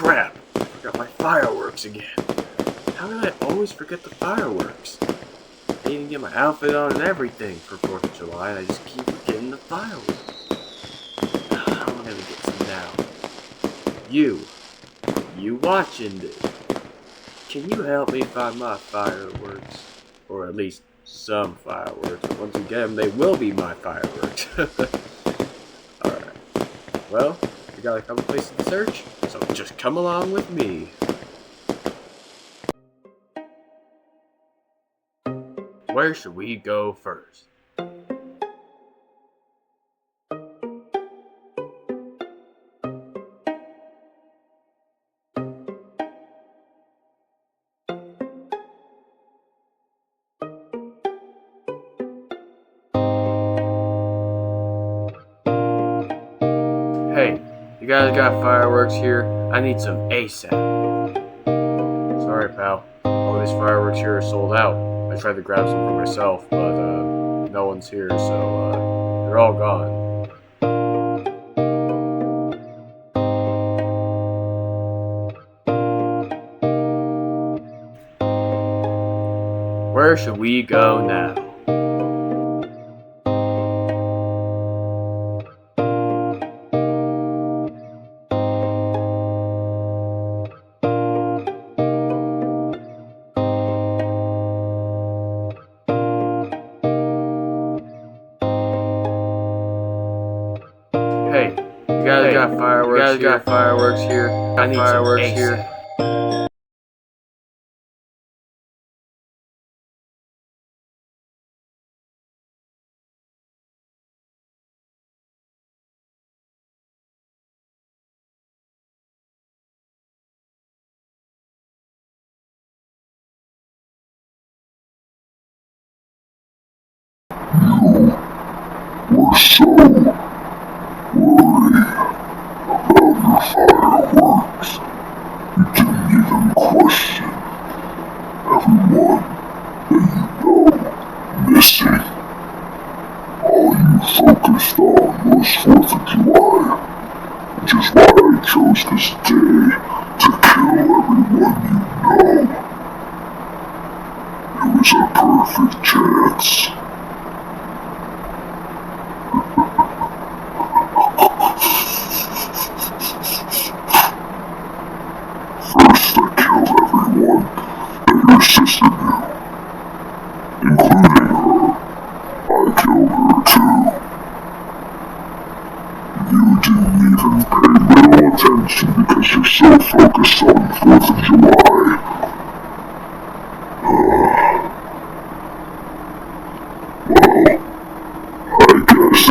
Crap! I forgot my fireworks again. How did I always forget the fireworks? I even get my outfit on and everything for 4th of July, and I just keep forgetting the fireworks. How am I gonna get some now? You watching this? Can you help me find my fireworks? Or at least some fireworks. But once you get them, they will be my fireworks. Alright. Well, we got a couple places to search, so just come along with me. Where should we go first? Hey, you guys got fireworks here? I need some ASAP. Sorry, pal. All these fireworks here are sold out. I tried to grab some for myself, but no one's here, so they're all gone. Where should we go now? Hey, you guys got fireworks here? I need fireworks here. We're so worried about your fireworks. You didn't even question everyone that you know missing. All you focused on was 4th of July, which is why I chose this day to kill everyone you know. It was a perfect chance. First, I killed everyone that your sister knew, including her. I killed her too. You didn't even pay little attention because you're so focused on 4th of July. Well, I guess